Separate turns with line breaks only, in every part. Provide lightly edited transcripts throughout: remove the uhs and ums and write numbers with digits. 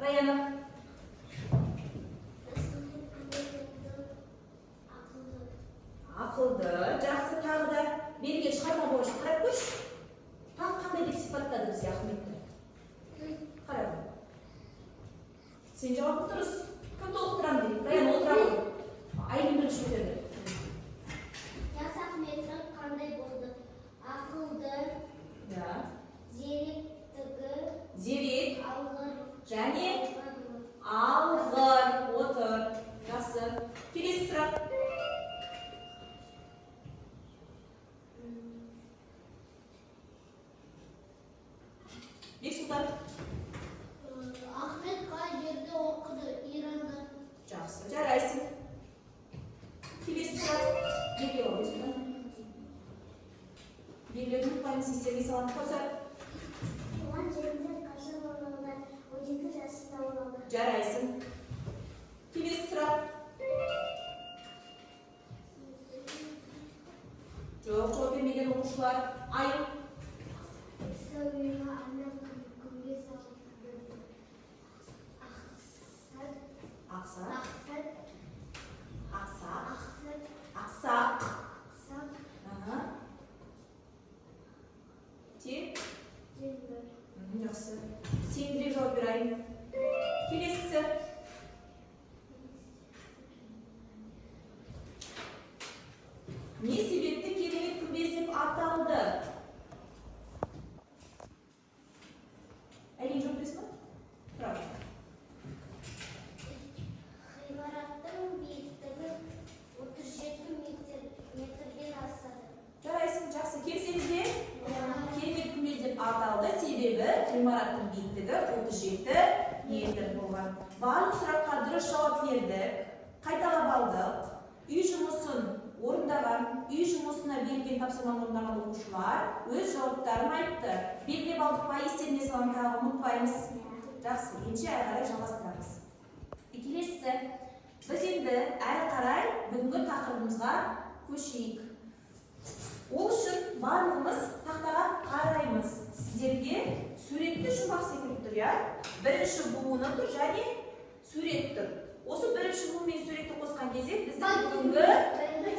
Rayana. Aqldı. Жақсы, тағы да берген шығарма бойынша қарап көрші. Тағы қандай деп сипаттады бізге Ахметті? Қарап. Сен жауабы дұрыс. Кім толықтырам дейді? Раяна отыра ғой. Аймен бірінші көтерді.
Жас Ахметтің қандай болды? Ақылды, зерек, және алғыр.
Отыр. Жақсы. Келесі сұрақ. Бексұлтан.
Ахмет қай жерде оқыды? Иранда.
Жақсы. Жарайсың. Келесі сұрақ. Неге ол Бексұлтан? Белгілерді ұмытпаймыз, естерге саламыз қоса.
Туған жерінде қашан оралды? 12 жасында оралды.
Жарайсың. Келесі сұрақ. Жоқ, жауап бермеген оқушылар. Айым.
Сәуірі аннан күнге салды.
Ақсақ. Жақсы. Сендірек жауап берайын. Келесісі. Не себепті керемет күмбез деп аталды? Әрине жауап бересің бе? Тұра.
Ғимараттың биіктігі 37 метрден асады.
Жарайсың, жақсы. Келсеңіз бе? Керемет күмбез деп аталды, себебі ғимараттың биіктігі 37 метр болған. Барлық сұраққа дұрыс жауап бердік, қайталап алдық. Үй жұмысын орындаған, үй жұмысына берілген тапсырманы орындаған оқушылар өз жауаптарын айтты. Белгілеп алдық па, естеріне салам, тағы ұмытпаймыз. Жақсы, ендеше әрі қарай жалғастырамыз. Келесісі, біз енді әрі қарай бүгінгі тақырыбымызға көшейік. Ол үшін барлығымыз тақтаға қараймыз. Сіздерге суретті жұмбақ секілді тұр, я? Бірінші буыны тұр және сурет тұр. Осы бірінші буын мен суретті қосқан кезде біздің бүгінгі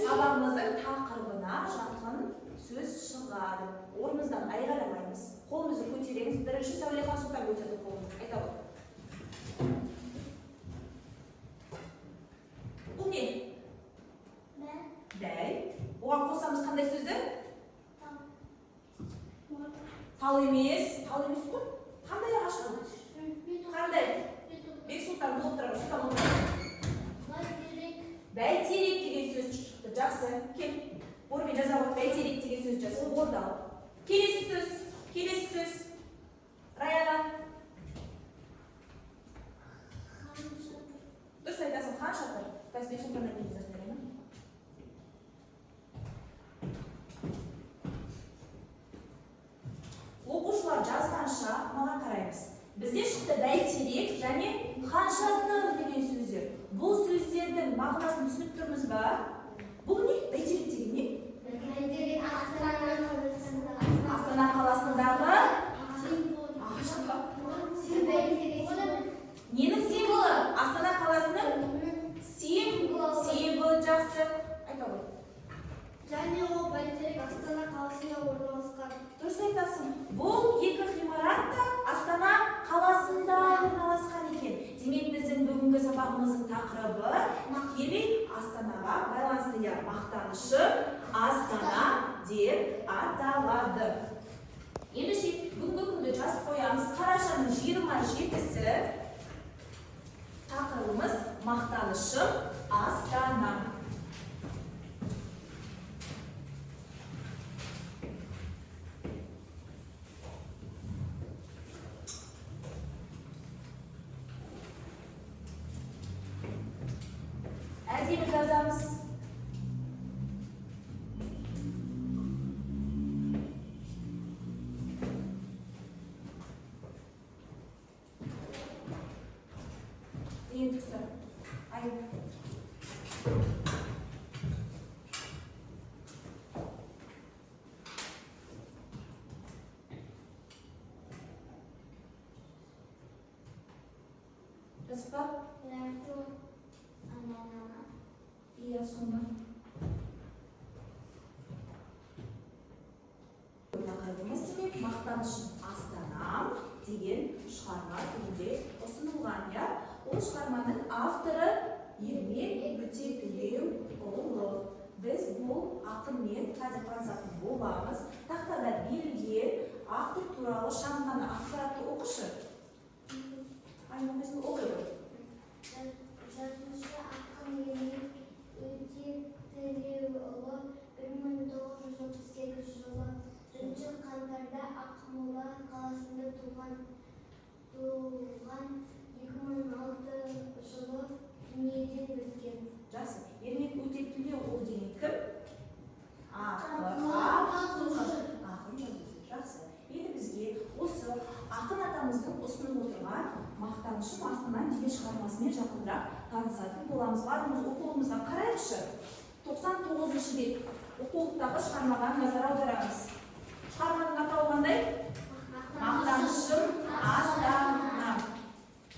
сабағымыздың тақырыбына жақын сөз шығады. Орнымыздан айғайламаймыз. Қолымызды көтереміз. Бірінші Сәулехан Сұлтан көтерді қолымызды. Айта ғой. Бұл не? Бәй. Оған қосамыз қандай сөзді? Тал емес. Тал емес қой. Қандай ағаш бұл? Қандай? Бексұлтан болып тұрар. Сұлтан болып тұрар. Бәйтерек деген сөз шықты. Жақсы. Кел. Ормен жаза ғой. Бәйтерек деген сөз жаза. Орда ал. Келесі сөз. Келесі сөз. Раяна. Дұрыс айтасың. Хан шатыр. Қазір Бексұлтаннан кейін жаза. Оқушылар жазғанша маған қараймыз. Бізде шықты бәйтерек және хан шатыр деген сөздер. Бұл сөздердің мағынасын түсініп тұрмыз ба? Бұл не? Бәйтерек деген не?
Бәйтерек
Астана қаласындағы ненің символы? Астана қаласының символы. Жақсы. Айта ғой.
Және ол бәйтерек Астана қаласында орналасқан.
Дұрыс айтасың. Бұл екі ғимарат та Астана қаласында орналасқан екен. Демек біздің бүгінгі сабағымыздың тақырыбы тікелей Астанаға байланысты, я мақтанышы Астана деп аталады. Ендеше бүгінгі күнді жазып қоямыз. Қарашаның 27-сі тақырыбымыз мақтанышы Астана. Әдемі жазамыз. Ендіксі. Айып. Жазып па? Iya, сонда. Тақырыбымыз демек мақтанышым Астанам деген шығарма түрінде ұсынылған, я. Ол шығарманың авторы Ермек Өтетілеуұлы. Біз бұл ақынмен қазір танысатын боламыз. Тақтада берілген автор туралы шағын ғана ақпаратты оқышы. Айнымызды оқиды.
Жазушы ақын Ермек Өтетілеуұлы 1938 жылы 1 қаңтарда Ақмола қаласында туған. 2006 жылы дүниеден өткен.
Жақсы. Ермек Өтетілеуұлы деген кім? Ақын жазушы. Жақсы. Енді бізге осы ақын атамыздың ұсынып отырған мақтанышым Астанам деген шығармасымен жақынырақ танысатын боламыз. Барлығымыз оқулығымызға қарайықшы. 99-шы бет оқулықтағы шығармаға назар аударамыз. Шығарманың атауы қандай? Мақтанышым Астанам.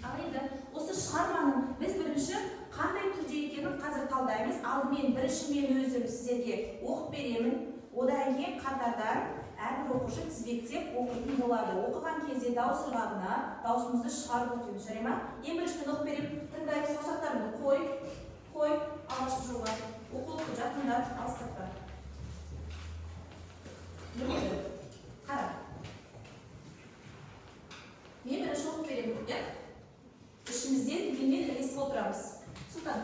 Ал енді осы шығарманың біз бірінші қандай түрде екенін қазір талдаймыз. Алдымен бірінші мен өзім сіздерге оқып беремін. Одан кейін қатардан әрбір оқушы тізбектеп оқитын болады. Оқыған кезде дауыс ырғағына даусымызды шығарып өтеміз, жарай ма? Ең бірінші мен оқып беремін. Тыңдаймыз, саусақтарыңды қой, алғашқы жолға. Оқулықты жатыңдар, алыстатпа. Қара. Мен бірінші оқып беремін, иә? Ішімізден елмен ілесіп отырамыз. Сұлтан,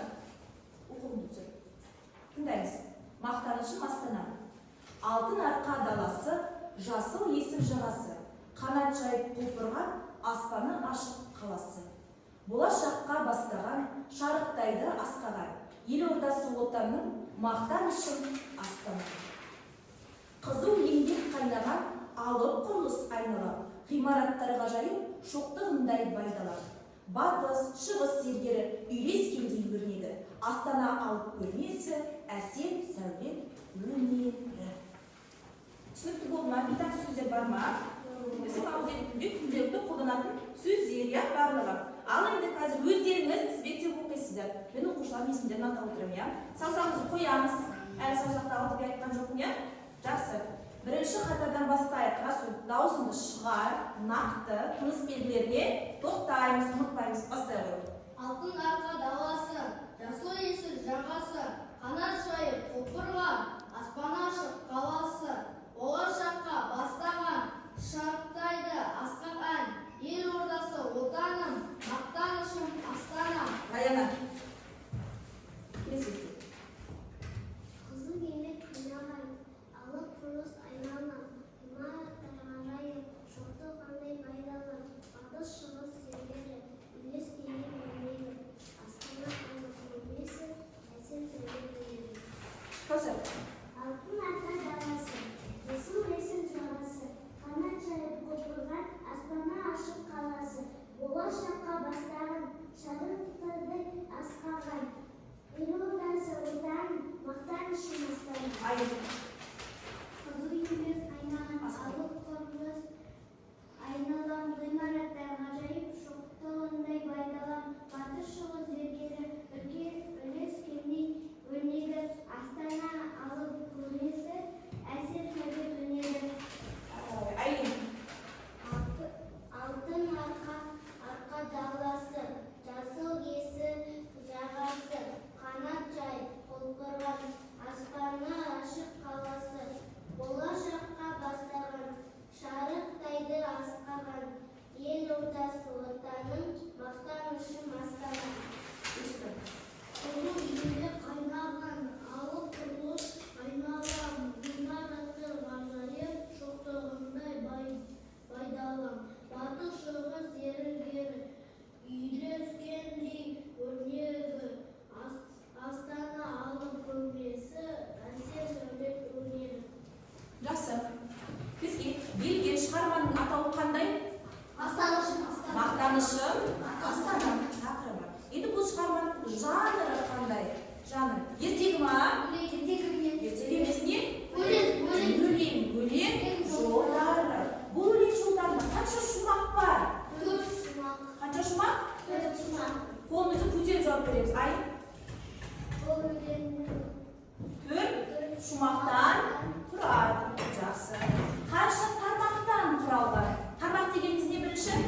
оқуымды түсір. Тыңдаймыз. Мақтанышым Астанам. Алтын арқа даласы, жасыл есік жағасы, қанат жайып құлпырған, аспаны ашық қаласы. Болашаққа бастаған, шарықтайды асқаған, елордасы отанның, мақтанышым Астана. Қызу еңбек қайнаған, алып құрылыс айналап, ғимараттарға жайып, шоқтығындай байдалап. Батыс, шығыс сергері үйлескендей көрінеді. Астана алып көрмесі, әсем сәулет өнері. Түсінікті болды ма? Битақ сөздер бар ма? Біздің ауызекі күнделікті қолданатын сөздер, я, барлығы. Ал енді қазір өздеріңіз тізбектеп оқисыздар. Мен оқушылардың есімдерін атап отырмын, я. Саусағымызды қоямыз. Әлі саусақты алып айтқан жоқпын, я? Жақсы. Бірінші қатардан бастайық. Расул, даусыңды шығар, нақты, тыныс белгілеріне тоқтаймыз, ұмытпаймыз. Бастайық.
Алтын арқа даласы, жасыл есік жағасы, қанат жайып құлпырған, аспан ашық қаласы. Болашаққа бастаған, шарықтайды асқақ ән, ел ордасы отаным, мақтанышым Астанам.
Раяна.
Қызыл еңбек қайнаған, алып құрылыс айналған, ғимараттарға жайып, шоқтығындай байдалап, батыс шығыс сергері үйлескендей көрінеді. Астана алып көрмесі, әсем сәулет өнері.
Көсір.
Алтын арқа даласы, жасыл есік жағасы, қанат жайып құлпырған, аспаны ашық қаласы. Болашаққа бастаған, шарықтайды асқаған, елордасы отан, мақтанышым Астана. Қызыл еңбек қайнаған, алып құрылыс айналған, ғимараттарға жайып, шоқтығындай байдалап, батыс шығыс зергері үйлескендей өнері. Астана алып көрмесі, әсем сәулет өнері. Алтын арқа даласы, жасыл есік жағасы, қанат жайып құлпырған, аспаны ашық қаласы. Болашаққа бастаған, шарықтайды асқаған, ел ордасы отаным, мақтанышым Астана. Қызыл еңбек қайнаған, алып құрылыс айналған, ғимараттарға жайып, шоқтығындай байдалам. Батыс шығыс зергері үйлескендей өнері. Астана алып көрмесі, әсем сәулет өнері.
Жақсы. Бізге берілген шығарманың атауы қандай?
Мақтанышым
Мақтанышым Астанам. Тақырыбы. Енді бұл шығарманың жанры қандай? Жанр. Ертегі ма? Ертегі емес не? Өлең жолдары. Бұл өлең жолдарында қанша шумақ бар?
4 шумақ.
Қанша шумақ?
4 шумақ.
Қолымызды көтеріп жауап береміз. Ай,
Бұл өлеңнің
төрт шумақтан тұрады. Жақсы. Қанша тармақтан құралған? Тармақ дегеніміз не бірінші?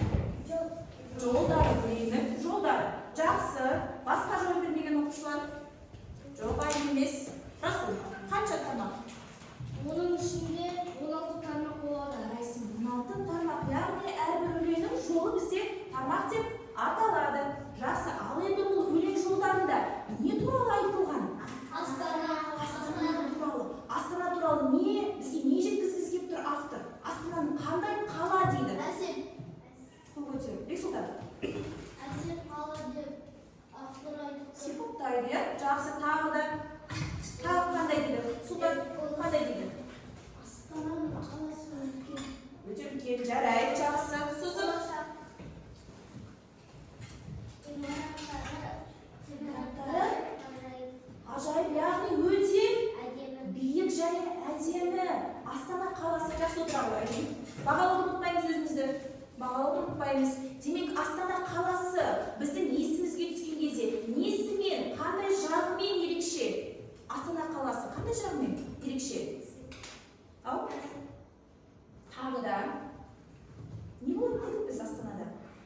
Жолдары, өлеңнің жолдары. Жақсы. Басқа жауап бермеген оқушылар? Жоқ, ай емес. Расыл, қанша тармақ?
Оның ішінде 16 тармақ болады.
Райсын, 16 тармақ. Яғни әрбір өлеңнің жолы бізде тармақ деп аталады. Жақсы. Ал енді бұл өлең жолдарында не туралы айтылған? Астана туралы. Астана туралы бізге не жеткізгісі келіп тұр автор? Астананың қандай қала дейді?
Әсем.
Қол көтеріп. Бексұлтан.
Әсем қала деп автор айтты.
Сипаттайды, иә? Жақсы. Тағы қандай дейді? Сұлтан қандай дейді?
Астананың қаласы үлкен.
Өте үлкен. Жарайды. Жақсы. Сұсып. Ажайып, яғни өте биік және әдемі Астана қаласы. Жақсы отыра қойайық. Бағалауды ұмытпаймыз өзімізді. Бағалауды ұмытпаймыз.